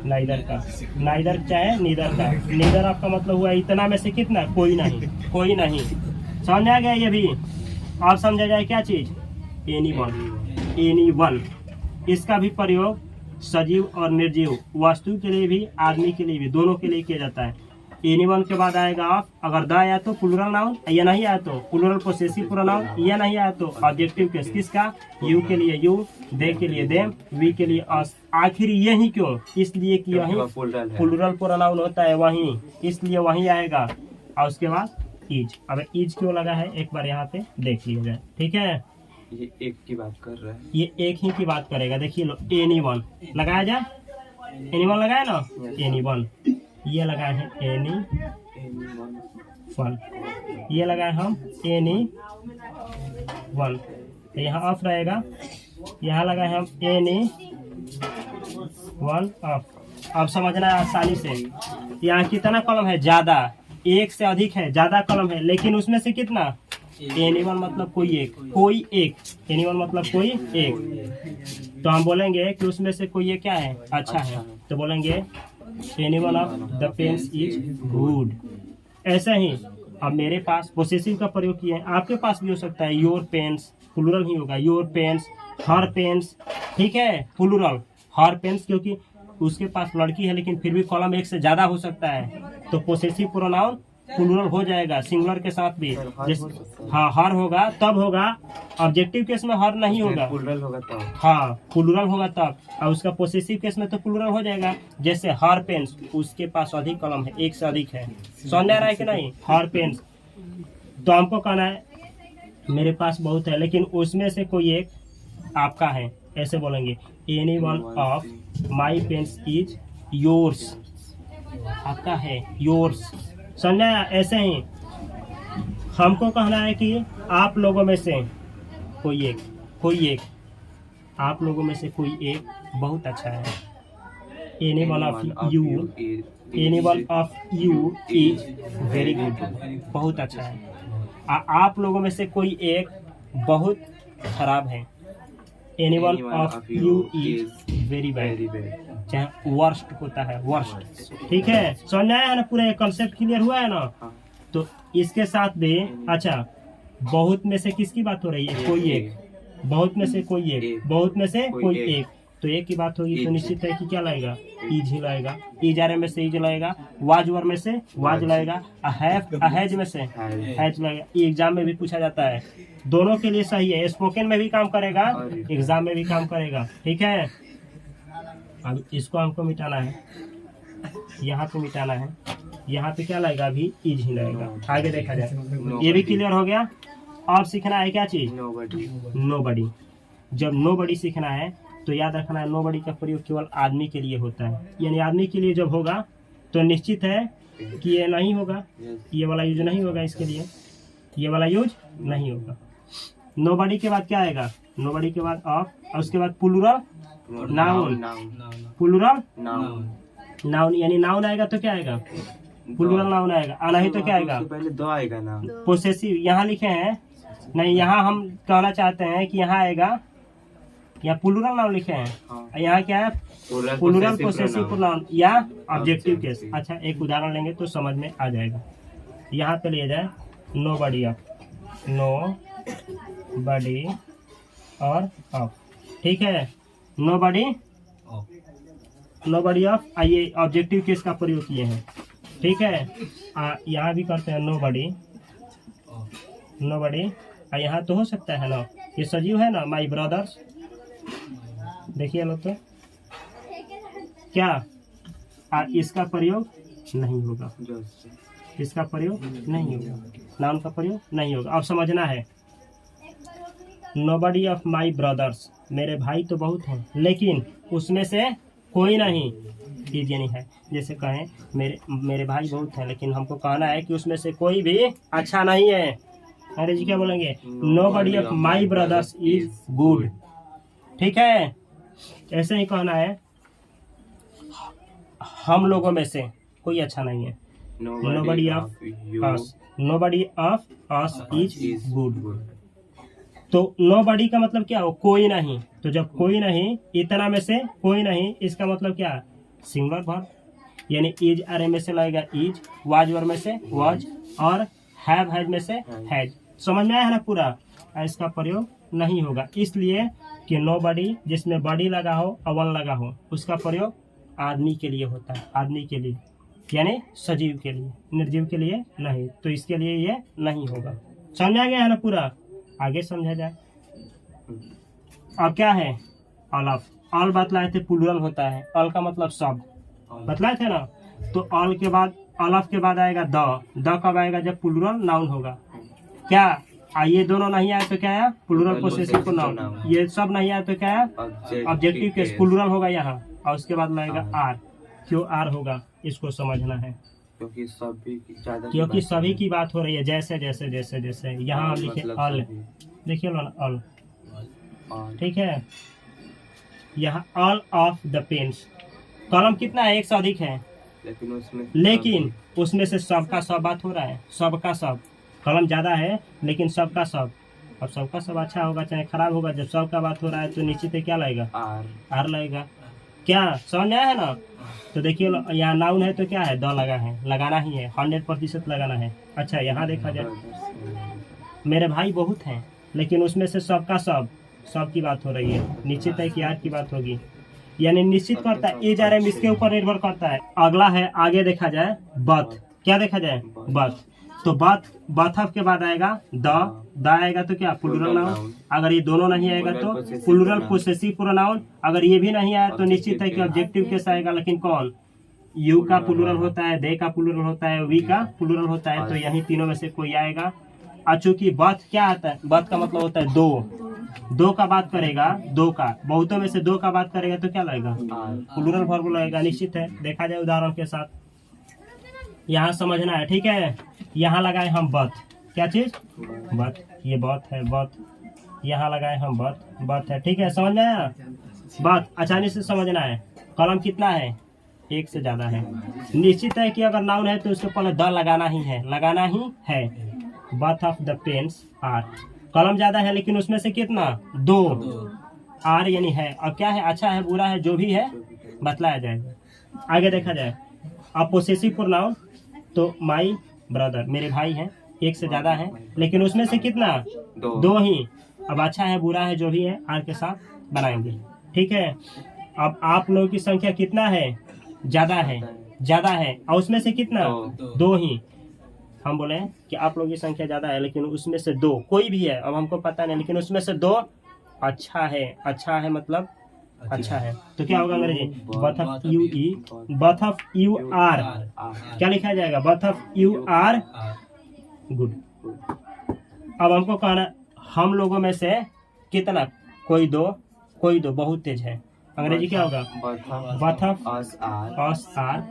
नाइदर का। नाइदर चाहे नीदर का। नीदर आपका मतलब हुआ इतना में से कितना? कोई नहीं, कोई नहीं। समझा गया? ये भी और समझा जाए क्या चीज? Any one. एनी वन, इसका भी प्रयोग सजीव और निर्जीव वस्तु के लिए भी, आदमी के लिए भी, दोनों के लिए किया जाता है। एनी वन के बाद आएगा ऑफ। अगर द आया तो प्लूरल नाउन, या नहीं आया तो प्लूरल पोसेसिव प्रोनाउन, या नहीं आया तो ऑब्जेक्टिव केस। किसका? यू के लिए यू, दे के लिए देम, वी के लिए अस। आखिर यही क्यों? इसलिए कि वही प्लूरल प्रोनाउन होता है, वही, इसलिए वही आएगा। और उसके बाद इज। अब इज क्यों लगा है एक बार यहाँ पे देख लिया जाए, ठीक है? ये एक की बात कर रहा है, ये एक ही की बात करेगा। देखिए लो, एनी वन लगाया जाए, एनी वन लगाया ना, एनी वन। ये लगाए हैं एनी वन, ये लगाए हम एनी वन। तो यहाँ ऑफ रहेगा, यहाँ लगाए हम एनी वन ऑफ। अब समझना है आसानी से, यहाँ कितना कलम है? ज्यादा, एक से अधिक है, ज्यादा कलम है, लेकिन उसमें से कितना? एनी वन मतलब कोई एक, कोई एक। एनी वन मतलब कोई एक। तो हम बोलेंगे कि उसमें से कोई एक क्या है? अच्छा है। तो बोलेंगे any one of the pens is good. ऐसे ही अब मेरे पास पोसेसिव का प्रयोग किया है, आपके पास भी हो सकता है। योर पेन्स प्लूरल ही होगा, योर पेन्स, हर पेन्स, ठीक है, प्लूरल हर पेन्स, क्योंकि उसके पास लड़की है, लेकिन फिर भी कॉलम एक से ज्यादा हो सकता है, तो पोसेसिव प्रोनाउन प्लूरल हो जाएगा सिंगुलर के साथ भी। हाँ, हर होगा तब होगा, ऑब्जेक्टिव केस में हर नहीं होगा, प्लूरल होगा तब। हाँ, प्लूरल होगा तब। और उसका पोसेसिव केस में तो प्लूरल हो जाएगा। जैसे हर पेन्स, उसके पास अधिक कलम है, एक से अधिक है। समझ आ रहा है कि नहीं? हर पेन्स, तो हमको कहना है मेरे पास बहुत है, लेकिन उसमें से कोई एक आपका है, ऐसे बोलेंगे any one of my pens is yours. आपका है, योर्स। समझा? ऐसे ही हमको कहना है कि आप लोगों में से कोई एक, कोई एक, आप लोगों में से कोई एक बहुत अच्छा है। Any one of you, any one of you is very good, बहुत अच्छा है। आप लोगों में से कोई एक बहुत खराब है। Any one of you is very bad, चाहे वर्स्ट होता है, वर्स्ट। ठीक है, समझ आया है ना? पूरा कंसेप्ट क्लियर हुआ है ना? तो इसके साथ भी अच्छा, बहुत में से किसकी बात हो रही है? कोई एक। बहुत में से कोई एक, बहुत में से कोई एक, तो एक की बात होगी तो एक। निश्चित है कि क्या लाएगा, ईज ही लाएगा। ईज आरे में से ईज लाएगा, वाज वर में से वाज लाएगा, अहेज में से हैज लाएगा। ये एग्जाम में भी पूछा जाता है, दोनों के लिए सही है, स्पोकन में भी काम करेगा, एग्जाम में भी काम करेगा। ठीक है, अब इसको हमको मिटाना है, यहाँ पे मिटाना है, यहाँ पे क्या लाएगा, अभी ईज ही लाएगा। आगे देखा जाए, ये भी क्लियर हो गया। अब सीखना है क्या चीज, नोबडी। जब नोबडी सीखना है तो याद रखना है, नोबडी का प्रयोग केवल आदमी के लिए होता है, यानी आदमी के लिए जब होगा तो निश्चित है कि ये नहीं होगा, ये वाला यूज नहीं होगा, इसके लिए ये वाला यूज नहीं होगा। नोबडी के बाद क्या आएगा, नोबडी के बाद ऑफ, और उसके बाद प्लूरल नाउन, प्लूरल नाउन, यानी नाउन आएगा तो क्या आएगा, प्लूरल नाउन आएगा। आना ही तो क्या आएगा, पहले दो आएगा ना, पोसेसिव। यहाँ लिखे हैं नहीं, यहाँ हम कहना चाहते हैं कि यहाँ आएगा, यहाँ प्लूरल नाउन लिखे हैं, हाँ। यहाँ क्या है, प्लूरल पोसेसिव प्रोनाउन या ऑब्जेक्टिव केस। अच्छा, एक उदाहरण लेंगे तो समझ में आ जाएगा। यहाँ पे लिया जाए नोबडी ऑफ, नो बडी और ऑफ, ठीक है, नोबडी नोबडी ऑफ। आइए ऑब्जेक्टिव केस का प्रयोग किए हैं, ठीक है। यहाँ भी करते हैं नोबडी, नोबडी। यहाँ तो हो सकता है ना, ये सजीव है ना, माई ब्रदर्स, देखिए लो तो क्या, इसका प्रयोग नहीं होगा, इसका प्रयोग नहीं होगा, नाउन का प्रयोग नहीं होगा। अब समझना है, नोबडी ऑफ माई ब्रदर्स, मेरे भाई तो बहुत हैं लेकिन उसमें से कोई नहीं, ईज यानी है। जैसे कहें मेरे भाई बहुत हैं लेकिन हमको कहना है कि उसमें से कोई भी अच्छा नहीं है, अंग्रेजी क्या बोलेंगे, nobody of my brothers is good, ठीक है। ऐसे ही कहना है, हम लोगों में से कोई अच्छा नहीं है, nobody of us, nobody of us is good. तो नोबडी का मतलब क्या हो, कोई नहीं। तो जब कोई नहीं, इतना में से कोई नहीं, इसका मतलब क्या, सिंगुलर वर्ब, यानी इज आर में से लगेगा इज, वाज वर में से वाज, और हैव हैज में से हैज। समझ में आया है ना पूरा, इसका प्रयोग नहीं होगा, इसलिए कि नोबडी जिसमें बॉडी लगा हो, अवन लगा हो, उसका प्रयोग आदमी के लिए होता है, आदमी के लिए, यानी सजीव के लिए, निर्जीव के लिए नहीं। तो इसके लिए ये नहीं होगा। समझा गया है ना पूरा, आगे समझा जाए। अब क्या है, ऑल ऑफ, ऑल बतलाए थे प्लूरल होता है, ऑल का मतलब सब बतलाए थे ना। तो ऑल के बाद, ऑल ऑफ के बाद आएगा द कब आएगा, जब प्लूरल नाउन होगा। क्या ये दोनों नहीं आए तो क्या है, प्लूरल पोसेसिव प्रोनाउन। ये सब नहीं आए तो क्या है, ऑब्जेक्टिव केस, प्लूरल होगा यहाँ, और उसके बाद लगेगा आर। क्यों आर होगा, इसको समझना है, क्योंकि सभी की बात हो रही है। जैसे जैसे जैसे जैसे यहाँ हम लिखे ऑल, देखिए ना ऑल, ठीक है। यहाँ ऑल ऑफ द पेन्स, कॉलम कितना है, एक से अधिक है, लेकिन उसमें से सबका सब बात हो रहा है, सबका सब। कॉलम ज्यादा है लेकिन सबका सब, अब सबका सब अच्छा होगा चाहे खराब होगा, जब सबका बात हो रहा है तो निश्चित है क्या लगेगा, आर लगेगा। क्या समझ में आया है ना। तो देखिए यहाँ नाउन है तो क्या है, द लगा है, लगाना ही है, 100% लगाना है। अच्छा, यहाँ देखा जाए, मेरे भाई बहुत हैं लेकिन उसमें से सबका सब की बात हो रही है, निश्चित है कि आर की बात होगी, यानी निश्चित करता है, ये जा रहा है, इसके ऊपर निर्भर करता है। अगला है, आगे देखा जाए बथ, क्या देखा जाए, बथ। तो बथ के बाद आएगा द आएगा तो क्या, प्लूरल नाउन। अगर ये दोनों नहीं आएगा तो प्लूरल पोसेसिव प्रोनाउन। अगर ये भी नहीं आया तो निश्चित है कि ऑब्जेक्टिव केस आएगा, लेकिन कौन, यू का प्लूरल होता है, दे का प्लूरल होता है, वी का प्लूरल होता है, तो यही तीनों में से कोई आएगा। चूंकि बथ क्या आता है, बथ का मतलब होता है दो का बात करेगा, दो का, बहुतों में से दो का बात करेगा तो क्या लगेगा, प्लूरल वर्ब लगेगा, निश्चित है। देखा जाए उदाहरण के साथ, यहाँ समझना है, ठीक है। यहाँ लगाए हम बथ, क्या चीज, बथ, ये बथ है, बथ, यहाँ लगाए हम बथ है, ठीक है, समझ में आया, बथ आसानी से समझना है। कॉलम कितना है, एक से ज्यादा है, निश्चित है कि अगर नाउन है तो उसके पहले द लगाना ही है। Both of the pens are, कॉलम ज्यादा है लेकिन उसमें से कितना, दो, आर यानी है। अब क्या है, अच्छा है बुरा है, जो भी है बतलाया जाएगा। आगे देखा जाए, अब पोसेसिव प्रोनाउन, तो माई ब्रदर, मेरे भाई हैं, एक से ज्यादा है, लेकिन उसमें से कितना, दो ही। अब अच्छा है बुरा है जो भी है आर के साथ बनाएंगे, ठीक है। अब आप लोगों की संख्या कितना है, ज्यादा है, ज्यादा है, और उसमें से कितना, दो ही। हम बोले कि आप लोगों की संख्या ज्यादा है लेकिन उसमें से दो, कोई भी है अब हमको पता नहीं, लेकिन उसमें से दो अच्छा है। अच्छा है मतलब अच्छा है, तो क्या होगा अंग्रेजी, बथ ऑफ यू ई, बथ ऑफ यू आर, क्या लिखा जाएगा, both of you are good. अब हमको कहना हम लोगों में से कितना, कोई दो, कोई दो बहुत तेज है, अंग्रेजी क्या होगा, बथ ऑफ अस आर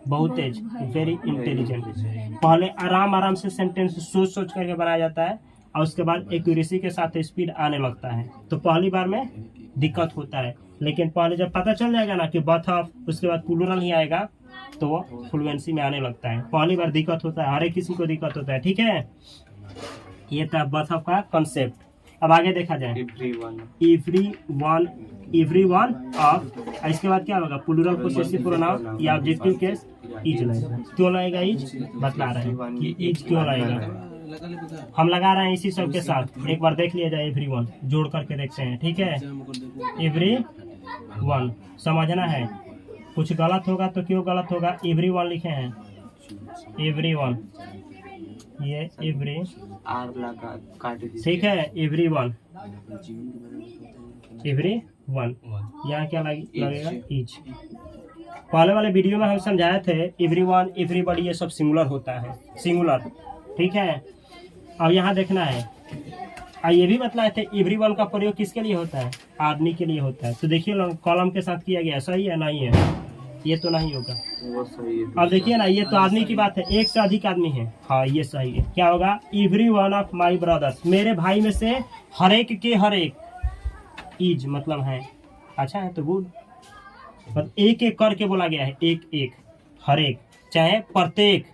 बहुत तेज, वेरी इंटेलिजेंट। पहले आराम आराम से सेंटेंस सोच सोच करके बनाया जाता है और उसके बाद एक्यूरेसी के साथ स्पीड आने लगता है, तो पहली बार में दिक्कत होता है, लेकिन पहले जब पता चल जाएगा ना कि बथ ऑफ, उसके बाद प्लूरल ही आएगा तो वो फ्लुएंसी में आने लगता है। पहली बार दिक्कत होता है, हर एक किसी को दिक्कत होता है, ठीक है। ये था बथ ऑफ का कॉन्सेप्ट। अब आगे देखा जाए, एवरी वन ऑफ, इसके बाद क्या होगा, प्लूरल पोसेसिव प्रोनाउन या ऑब्जेक्टिव केस इज लगेगा। क्यों लगेगा इज, बतला रहे हैं कि इज क्यों लगेगा, हम लगा रहे हैं इसी सब के साथ। एक बार देख लिया जाए, एवरीवन जोड़ करके देखते हैं, ठीक है। एवरीवन समझना है, कुछ गलत होगा तो क्यों गलत होगा, एवरीवन लिखे हैं, एवरीवन, ये एवरी आर लगा काट दीजिए, ठीक है, एवरीवन, एवरीवन, यहाँ क्या लगेगा, इज। पहले वाले वीडियो में हम समझाए थे एवरीवन, एवरीबॉडी ये सब सिंगुलर होता है, सिंगुलर, ठीक है। अब यहाँ देखना है, ये भी बतलाए थे एवरीवन का प्रयोग किसके लिए होता है, आदमी के लिए होता है। तो देखिए कॉलम के साथ किया गया, सही है, नहीं है, ये तो नहीं होगा, वो सही है। अब देखिए ना, ये तो आदमी की बात है, एक से अधिक आदमी है, हाँ ये सही है। क्या होगा, every one of my brothers, मेरे भाई में से हर एक के हर एक, इज मतलब है, अच्छा है तो गुड, मतलब एक एक करके बोला गया है, एक एक, हर एक, चाहे प्रत्येक,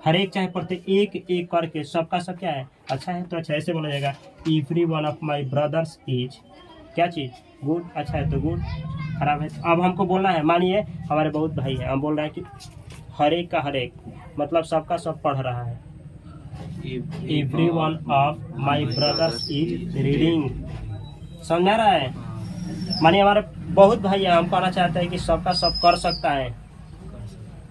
हर एक चाहे प्रत्येक, एक एक करके, सबका सब क्या है, अच्छा है तो अच्छा, ऐसे बोला जाएगा, every one of my brothers is, क्या चीज, गुड, अच्छा है तो गुड, खराब है। अब हमको बोलना है, मानिए हमारे बहुत भाई हैं, हम बोल रहे हैं कि हर एक का हर एक, मतलब सबका सब पढ़ रहा है, every one of my brothers is reading, समझा रहा है। मानिए हमारे बहुत भाई हैं, हम कहना चाहते हैं कि सबका सब कर सकता है,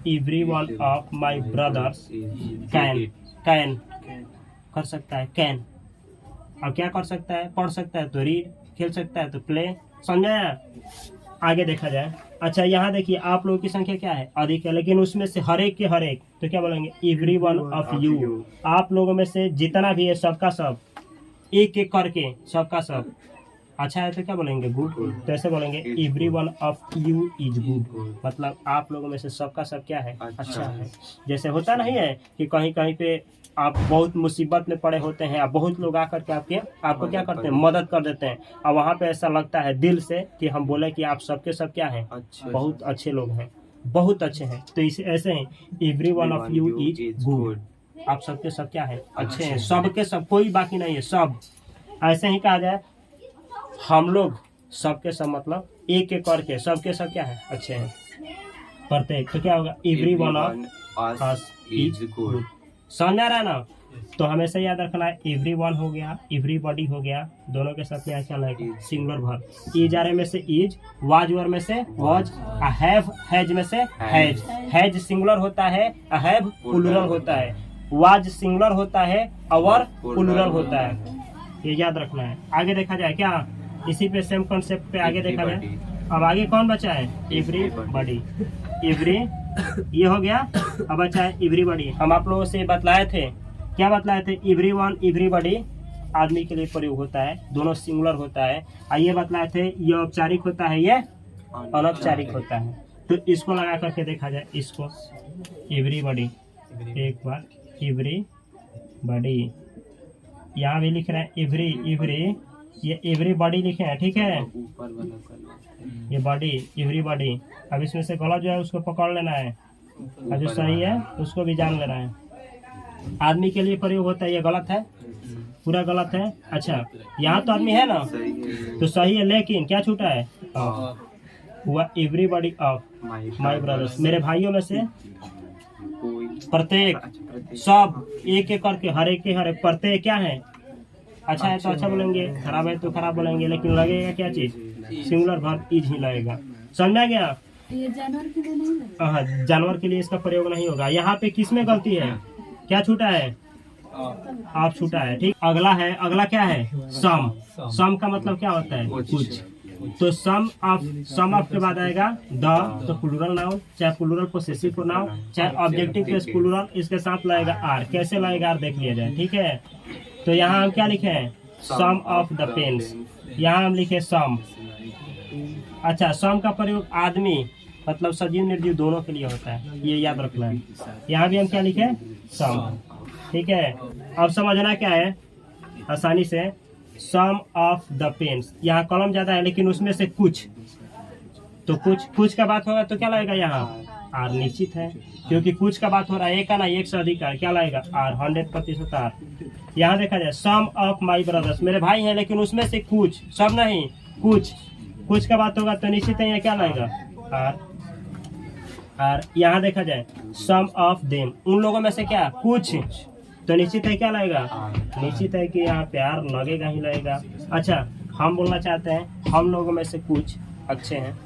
every one of my brothers can, can कर सकता है, कैन। अब क्या कर सकता है, पढ़ सकता है तो रीड, खेल सकता है तो प्ले, समझाया। आगे देखा जाए, अच्छा यहाँ देखिए आप लोगों की संख्या क्या है, अधिक है, लेकिन उसमें से हर एक के हर एक, तो क्या बोलेंगे, एवरी वन ऑफ यू, आप लोगों में से जितना भी है सबका सब, एक एक करके सबका सब, अच्छा है तो क्या बोलेंगे, गुड, तो ऐसे बोलेंगे every one of you is good, मतलब आप लोगों में से सबका सब क्या है, अच्छा है। जैसे होता नहीं है कि कहीं कहीं पे आप बहुत मुसीबत में पड़े होते हैं, आप बहुत लोग आकर के आपको क्या करते हैं, मदद कर देते हैं, और वहाँ पे ऐसा लगता है दिल से कि हम बोले कि आप सबके सब क्या हैं, बहुत अच्छे लोग हैं, बहुत अच्छे हैं, तो इसे ऐसे हैं, every one of you is good, आप सबके सब क्या है, अच्छे हैं, सबके सब, कोई बाकी नहीं है, सब। ऐसे ही कहा जाए, हम लोग सबके सब मतलब एक एक करके सबके सब क्या है, अच्छे हैं, प्रत्येक, तो क्या होगा, every one of us is good, समझ आ रहा है ना। तो हमेशा याद रखना है, एवरी वन हो गया, एवरीबॉडी हो गया, दोनों के साथ क्या चल है, सिंगुलर वर्ब, इज आर में से इज, वाज वर में से वाज, हैव हैज में से हैज, हैज सिंगुलर होता है, हैव प्लूरल होता है, वाज सिंगुलर होता है, अवर प्लूरल होता है, ये याद रखना है। आगे देखा जाए क्या, इसी पे सेम कॉन्सेप्ट पे आगे देखा जाए। अब आगे कौन बचा है, एवरीबॉडी, एवरी ये हो गया। अब बचा है एवरीबॉडी, हम आप लोगों से बतलाए थे, क्या बतलाए थे, एवरीवन एवरीबॉडी आदमी के लिए प्रयोग होता है, दोनों सिंगुलर होता है। आइए बतलाए थे, ये औपचारिक होता है, ये अनौपचारिक होता है, तो इसको लगा करके देखा जाए, इसको एवरीबॉडी, एक बार एवरीबॉडी, यहाँ भी लिख रहे हैं एवरी, ये एवरीबॉडी लिखे हैं, ठीक है, ये बॉडी एवरीबॉडी। अब इसमें से गलत जो है उसको पकड़ लेना है, और जो सही है उसको भी जान लेना है। आदमी के लिए प्रयोग होता है, ये गलत है, पूरा गलत है। अच्छा यहाँ तो आदमी है ना, तो सही है, लेकिन क्या छूटा है, हुआ एवरीबॉडी ऑफ माई ब्रदर्स, मेरे भाइयों में से प्रत्येक, सब, एक एक करके, हर एक के हर एक, प्रत्येक क्या है? अच्छा है तो अच्छा बोलेंगे, खराब है तो खराब बोलेंगे, लेकिन लगेगा क्या चीज? सिंगुलर वर्ब इज ही लगेगा। समझा गया? ये जानवर के लिए नहीं लगता। हाँ, जानवर के लिए इसका प्रयोग नहीं होगा। यहाँ पे किसमें गलती है? क्या छूटा है? आप छूटा है। ठीक, अगला है, अगला क्या है? सम। सम का मतलब क्या होता है? कुछ। तो सम ऑफ के बाद आएगा द, तो प्लूरल नाउन, चाहे प्लूरल पोसेसिव प्रोनाउन, चाहे ऑब्जेक्टिव प्लस प्लूरल, इसके साथ लगेगा आर। कैसे लगेगा आर देख लिया जाए। ठीक है, तो यहाँ हम क्या लिखे हैं? सम ऑफ द पेन्स। यहाँ हम लिखे सम। अच्छा, सम का प्रयोग आदमी मतलब सजीव निर्जीव दोनों के लिए होता है, ये याद रखना है। यहाँ भी हम क्या लिखे? सम। ठीक है, अब समझना क्या है आसानी से, सम ऑफ द पेन्स। यहाँ कॉलम ज्यादा है लेकिन उसमें से कुछ, तो कुछ का बात होगा तो क्या लगेगा? यहाँ आर निश्चित है, क्योंकि कुछ का बात हो रहा है, एक का ना, एक से अधिक का, क्या लगेगा? Are, 100% are. यहाँ देखा जाए, सम ऑफ माई ब्रदर्स, मेरे भाई हैं लेकिन उसमें से कुछ, सब नहीं, कुछ का बात होगा तो निश्चित है, यहाँ क्या लगेगा? आर। यहाँ देखा जाए, सम ऑफ देम, उन लोगों में से क्या? कुछ, तो निश्चित है क्या लगेगा? निश्चित है कि यहाँ प्यार लगेगा ही लगेगा। अच्छा, हम बोलना चाहते हैं हम लोगों में से कुछ अच्छे हैं।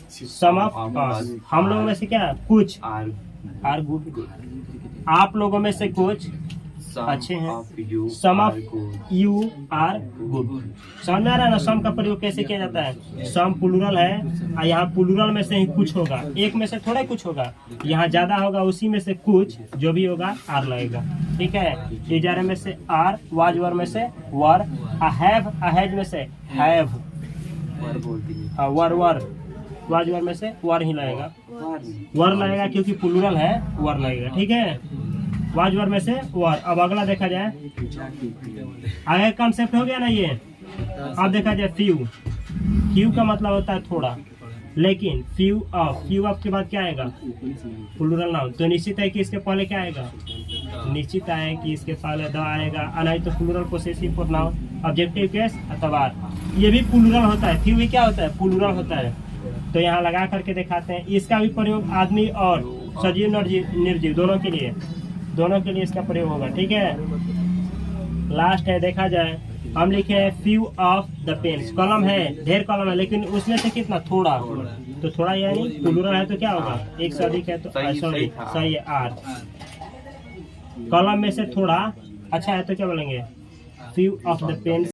सम ऑफ अस, हम लोगों में से क्या? कुछ आर गुड, आप लोगों में से कुछ अच्छे हैं। सम ऑफ यू आर गुड। समझ में आ रहा है ना सम का प्रयोग कैसे किया जाता है? सम प्लूरल है और यहाँ प्लूरल में से ही कुछ होगा, एक में से थोड़ा कुछ होगा, यहाँ ज्यादा होगा, उसी में से कुछ जो भी होगा आर लगेगा। ठीक है, इजारे में से आर, वाज वर में से वर, हैव अहेज में से हैव, वर वाज वर में से वर ही लगेगा, वर लगेगा क्योंकि प्लूरल है, वर लगेगा। ठीक है, वाज वर में से वर। अब अगला देखा जाए, आगे कॉन्सेप्ट हो गया ना ये। अब देखा जाए फ्यू का मतलब होता है थोड़ा, लेकिन फ्यू ऑफ के बाद क्या आएगा? प्लूरल नाउन, तो निश्चित है कि इसके पहले क्या आएगा? निश्चित है कि इसके पहले द आएगा, नहीं तो plural possessive pronoun, objective case अथवा, ये भी प्लूरल होता है। फ्यू भी क्या होता है? प्लूरल होता है। तो यहाँ लगा करके दिखाते हैं, इसका भी प्रयोग आदमी और सजीव निर्जीव दोनों के लिए इसका प्रयोग होगा। ठीक है, लास्ट है, देखा जाए, हम लिखे हैं फ्यू ऑफ द पेन्स। कॉलम है, ढेर कॉलम है, लेकिन उसमें से कितना? थोड़ा, तो थोड़ा यानी प्लूरल है तो क्या होगा? एक से अधिक है तो सॉरी सही है, आर। कॉलम में से थोड़ा अच्छा है तो क्या बोलेंगे? Few of the pens.